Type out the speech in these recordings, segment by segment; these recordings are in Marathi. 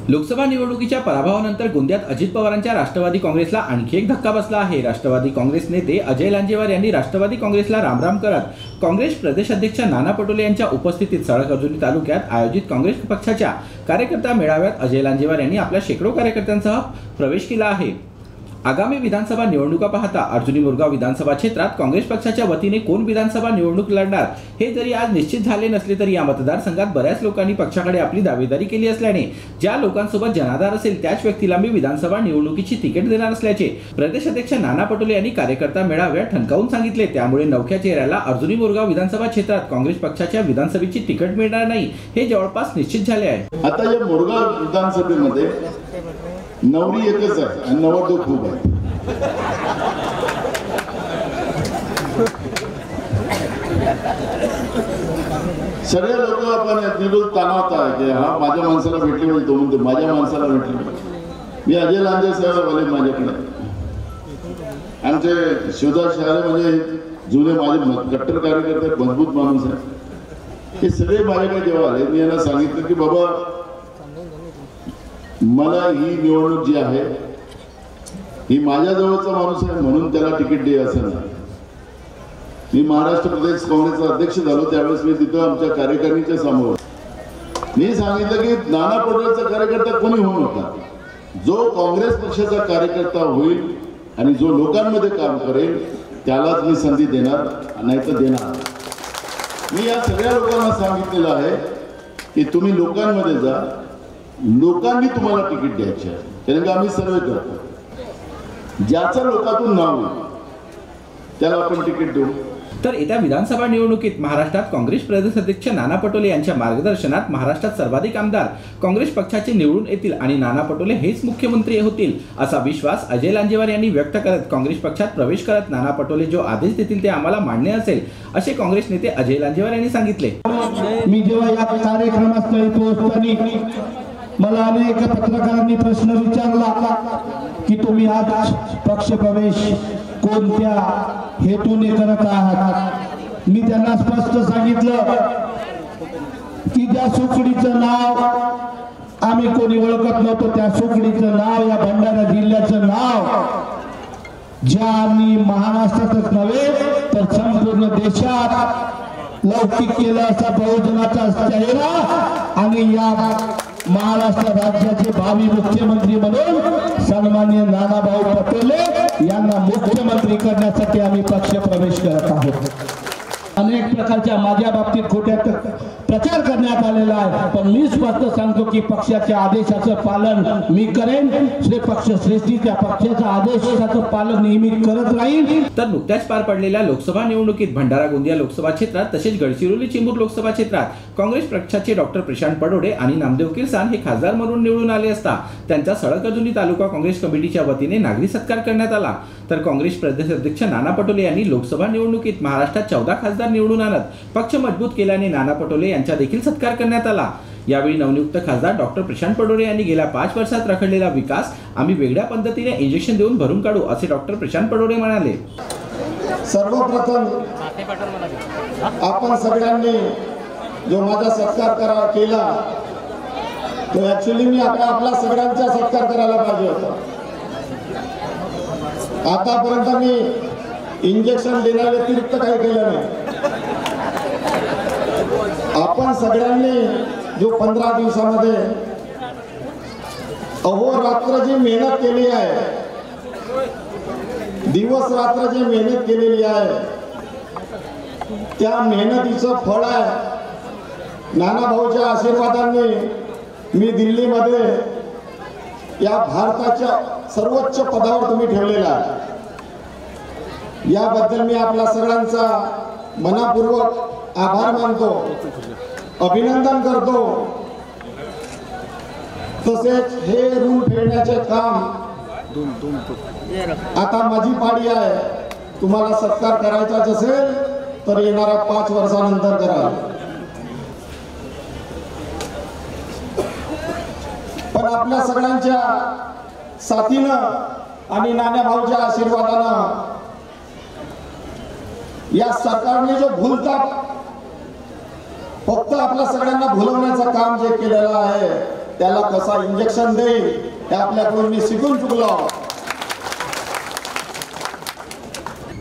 लोकसभा निवडणुकीच्या पराभवानंतर गोंदियात अजित पवारांच्या राष्ट्रवादी काँग्रेसला आणखी एक धक्का बसला आहे। राष्ट्रवादी काँग्रेस नेते अजय लांजेवार यांनी राष्ट्रवादी काँग्रेसला रामराम करत काँग्रेस प्रदेशाध्यक्ष नाना पटोले यांच्या उपस्थितीत सळकर्जुनी तालुक्यात आयोजित काँग्रेस पक्षाच्या कार्यकर्ता मेळाव्यात अजय लांजेवार यांनी आपल्या शेकडो कार्यकर्त्यांसह प्रवेश केला आहे। आगामी विधानसभा निवडणुका पाहता अर्जुनी मोरगाव विधानसभा क्षेत्रात काँग्रेस पक्षाच्या वतीने कोण विधानसभा निवडणूक लढणार हे जरी आज निश्चित झाले नसले तरी या मतदारसंघात बऱ्याच लोकांनी पक्षाकडे आपली दावेदारी केली असल्याने ज्या लोकांसोबत जनाधार असेल त्याच व्यक्तीला मी विधानसभा निवडणुकीची तिकीट देणार असल्याचे प्रदेशाध्यक्ष नाना पटोले यांनी कार्यकर्ता मेळाव्यात ठणकावून सांगितले। त्यामुळे नवख्या चेहऱ्याला अर्जुनी मोरगाव विधानसभा क्षेत्रात काँग्रेस पक्षाच्या विधानसभेची तिकीट मिळणार नाही हे जवळपास निश्चित झाले आहे। आता या मोरगाव विधानसभेमध्ये नवरी एकच आहे आणि नवरदेव खूप आहे। सगळे लोक आपण निरोध ताणवता की हा माझ्या माणसाला भेटली म्हणजे तो म्हणतो माझ्या माणसाला भेटली। मी अजय लांजे साहेब आले माझ्याकडे, आमचे शिवदास शहारे म्हणजे जुने माझे कट्टर कार्यकर्ते मजबूत माणूस आहे। हे सगळे माझ्याकडे जेव्हा आले मी यांना सांगितलं की बाबा मला ही निवडणूक जी आहे ही माझ्या जवळचा माणूस आहे म्हणून त्याला तिकीट दे असं नाही। मी महाराष्ट्र प्रदेश काँग्रेसचा अध्यक्ष झालो त्यावेळेस मी तिथं आमच्या कार्यकारिणीच्या समोर मी सांगितलं की नाना पटोलेचा कार्यकर्ता कोणी होऊ नका, जो काँग्रेस पक्षाचा कार्यकर्ता होईल आणि जो लोकांमध्ये काम करेल त्यालाच मी संधी देणार नाही तर देणार। मी या सगळ्या लोकांना सांगितलेलं आहे की तुम्ही लोकांमध्ये जा, लोकांनी तुम्हाला तिकीट द्यायचे आहे। कारण की आम्ही सर्वे करतो, ज्याचं लोकातून नाव येईल त्याला आपण तिकीट देऊ। तर येत्या विधानसभा निवडणुकीत महाराष्ट्रात काँग्रेस प्रदेशाध्यक्ष नाना पटोले यांच्या मार्गदर्शनात महाराष्ट्रात सर्वाधिक आमदार काँग्रेस पक्षाचे निवडून येतील आणि नाना पटोले हेच मुख्यमंत्री होतील असा विश्वास अजय लांजेवार यांनी व्यक्त करत काँग्रेस पक्षात प्रवेश करत नाना पटोले जो आदेश देतील ते आम्हाला मान्य असेल असे काँग्रेस नेते अजय लांजेवार यांनी सांगितले। मी जेव्हा या कार्यक्रमास्थळी पोहोचताना मला अनेक पत्रकारांनी प्रश्न विचारला की तुम्ही आज पक्ष प्रवेश कोणत्या हेतूने करत आहात। मी त्यांना स्पष्ट सांगितलं की ज्या सुकडीचं नाव आम्ही कोणी ओळखत नव्हतो त्या सुकडीचं नाव या भंडारा जिल्ह्याचं नाव ज्यांनी महाराष्ट्रातच नव्हे तर संपूर्ण देशात लौकिक केलं असा बहुजनाचा चेहरा आणि या महाराष्ट्र राज्याचे भावी मुख्यमंत्री म्हणून सन्माननीय नानाभाऊ पटोले यांना मुख्यमंत्री करण्यासाठी आम्ही पक्ष प्रवेश करत आहोत। अनेक प्रकारच्या माझ्या बाबतीत खोट्या प्रचार करण्यात आलेला आहे, पण मी स्पष्ट सांगतो की पक्षाच्या आदेशाचं पालन मी करेन। पक्ष श्रेष्ठीच्या पक्षाच्या आदेशाचं पालन नेहमी करत राहील। तर नुकत्याच पार पडलेल्या लोकसभा निवडणुकीत भंडारा गोंदिया लोकसभा क्षेत्रात तसेच गडचिरोली चिमूर लोकसभा क्षेत्रात काँग्रेस पक्षाचे डॉक्टर प्रशांत पडोडे आणि नामदेव किरसान हे खासदार म्हणून निवडून आले असता त्यांचा सळकर्जुनी तालुका काँग्रेस कमिटीच्या वतीने नागरी सत्कार करण्यात आला। तर काँग्रेस प्रदेशाध्यक्ष नाना पटोले यांनी लोकसभा निवडणुकीत महाराष्ट्रात 14 खासदार निवडून आणत पक्ष मजबूत केल्याने नाना पटोले यांचा देखील सत्कार करण्यात आला। यावेळी नवनियुक्त खासदार डॉक्टर प्रशांत पडोडे यांनी गेल्या 5 वर्षात रखडलेला विकास आम्ही वेगळ्या पद्धतीने इंजेक्शन देऊन भरून काढू असे डॉक्टर प्रशांत पडोडे म्हणाले। सर्वप्रथम आपण सगळ्यांनी जो माझा सत्कार केला तो ऍक्च्युअली मी आपला सगळ्यांचा सत्कार करायला पाहिजे होता। आतापर्यंत मी इंजेक्शन देण्या व्यतिरिक्त काही केलं नाही। आपण सगळ्यांनी जो 15 दिवसामध्ये अहोरात्र जी मेहनत केली आहे, दिवस रात्र जी मेहनत केलेली आहे त्या मेहनतीचं फळ आहे। नाना भाऊच्या आशीर्वादाने मी दिल्लीमध्ये या भारताच्या सर्वोच्च पदावर तुम्ही ठेवलेला आहे, याबद्दल मी आपल्या सगळ्यांचा मनापूर्वक आभार मानतो, अभिनंदन करतो। तसेच हे ऋण फेडण्याचे काम आता माझी पाळी आहे। तुम्हाला सत्कार करायचाच असेल तर येणाऱ्या 5 वर्षानंतर करा। पण आपल्या सगळ्यांच्या साथीनं आणि नाना भाऊच्या आशीर्वादानं या सरकारने जो भूलथाप फक्त आपल्या सगळ्यांना भुलवण्याचं काम जे केलेलं आहे त्याला कसा इंजेक्शन देईल हे आपल्याकडून मी शिकून चुकलो.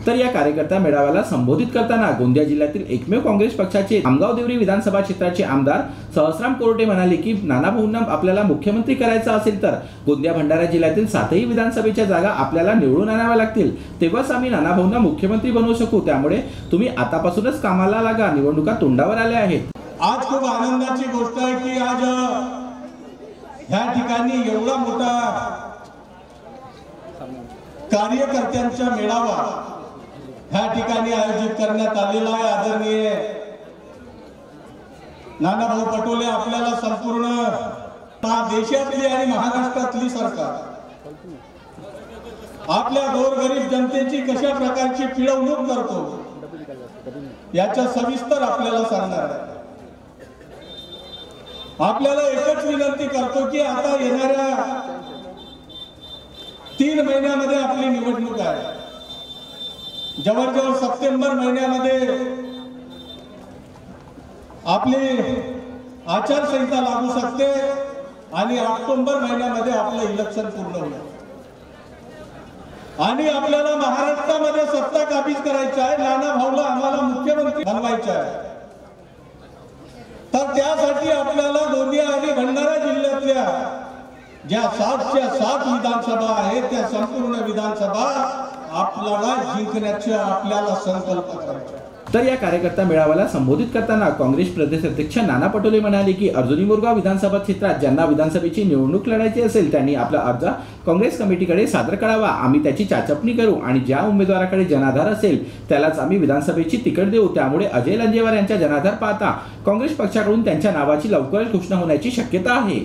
तर या कार्यकर्ता मेळाव्याला संबोधित करताना गोंदिया जिल्ह्यातील एकमेव काँग्रेस पक्षाचे आमगाव देवरी विधानसभा क्षेत्राचे आमदार सहस्राम कोरटे म्हणाले की नानाभाऊंना आपल्याला मुख्यमंत्री करायचं असेल तर गोंदिया भंडारा जिल्ह्यातील 7ही विधानसभेच्या जागा आपल्याला निवडून आणाव्या लागतील, तेव्हाच आम्ही नानाभाऊंना मुख्यमंत्री बनवू शकू. त्यामुळे तुम्ही आतापासूनच कामाला लागा, निवडणुका तोंडावर आल्या आहेत. आज खूप आनंदाची गोष्ट आहे की आज ह्या ठिकाणी एवढा मोठा कार्यकर्त्यांचा मेळावा ह्या ठिकाणी आयोजित करण्यात आलेला आहे. आदरणीय नानाभाऊ पटोले आपल्याला संपूर्ण देशातली आणि महाराष्ट्रातली सरकार आपल्या गोरगरीब जनतेची कशा प्रकारची पिळवणूक करतो याच्या सविस्तर आपल्याला सांगणार आहे. आपल्याला एकच विनंती करतो की आता येणाऱ्या 3 महिन्यामध्ये आपली निवडणूक आहे. जवळजवळ सप्टेंबर महिन्यामध्ये आपली आचारसंहिता लागू शकते आणि ऑक्टोबर महिन्यामध्ये आपलं इलेक्शन पूर्ण होईल आणि आपल्याला महाराष्ट्रामध्ये सत्ता काबीज करायची आहे. नानाभाऊला आम्हाला मुख्यमंत्री बनवायचं आहे. तर त्यासाठी आपल्याला गोंदिया आणि भंडारा जिल्ह्यातल्या ज्या 7च्या 7 विधानसभा आहेत त्या संपूर्ण विधानसभा आपल्याला जिंकण्याचा आपल्याला संकल्प करायचा. तर या कार्यकर्ता मेळाव्याला संबोधित करताना काँग्रेस प्रदेश अध्यक्ष नाना पटोले म्हणाले की अर्जुनी मोरगाव विधानसभा क्षेत्रात ज्यांना विधानसभेची निवडणूक लढायची असेल त्यांनी आपला अर्ज काँग्रेस कमिटीकडे सादर करावा. आम्ही त्याची चाचपणी करू आणि ज्या उमेदवाराकडे जनाधार असेल त्यालाच आम्ही विधानसभेची तिकीट देऊ. त्यामुळे अजय लांजेवार यांच्या जनाधार पाहता काँग्रेस पक्षाकडून त्यांच्या नावाची लवकरच घोषणा होण्याची शक्यता आहे.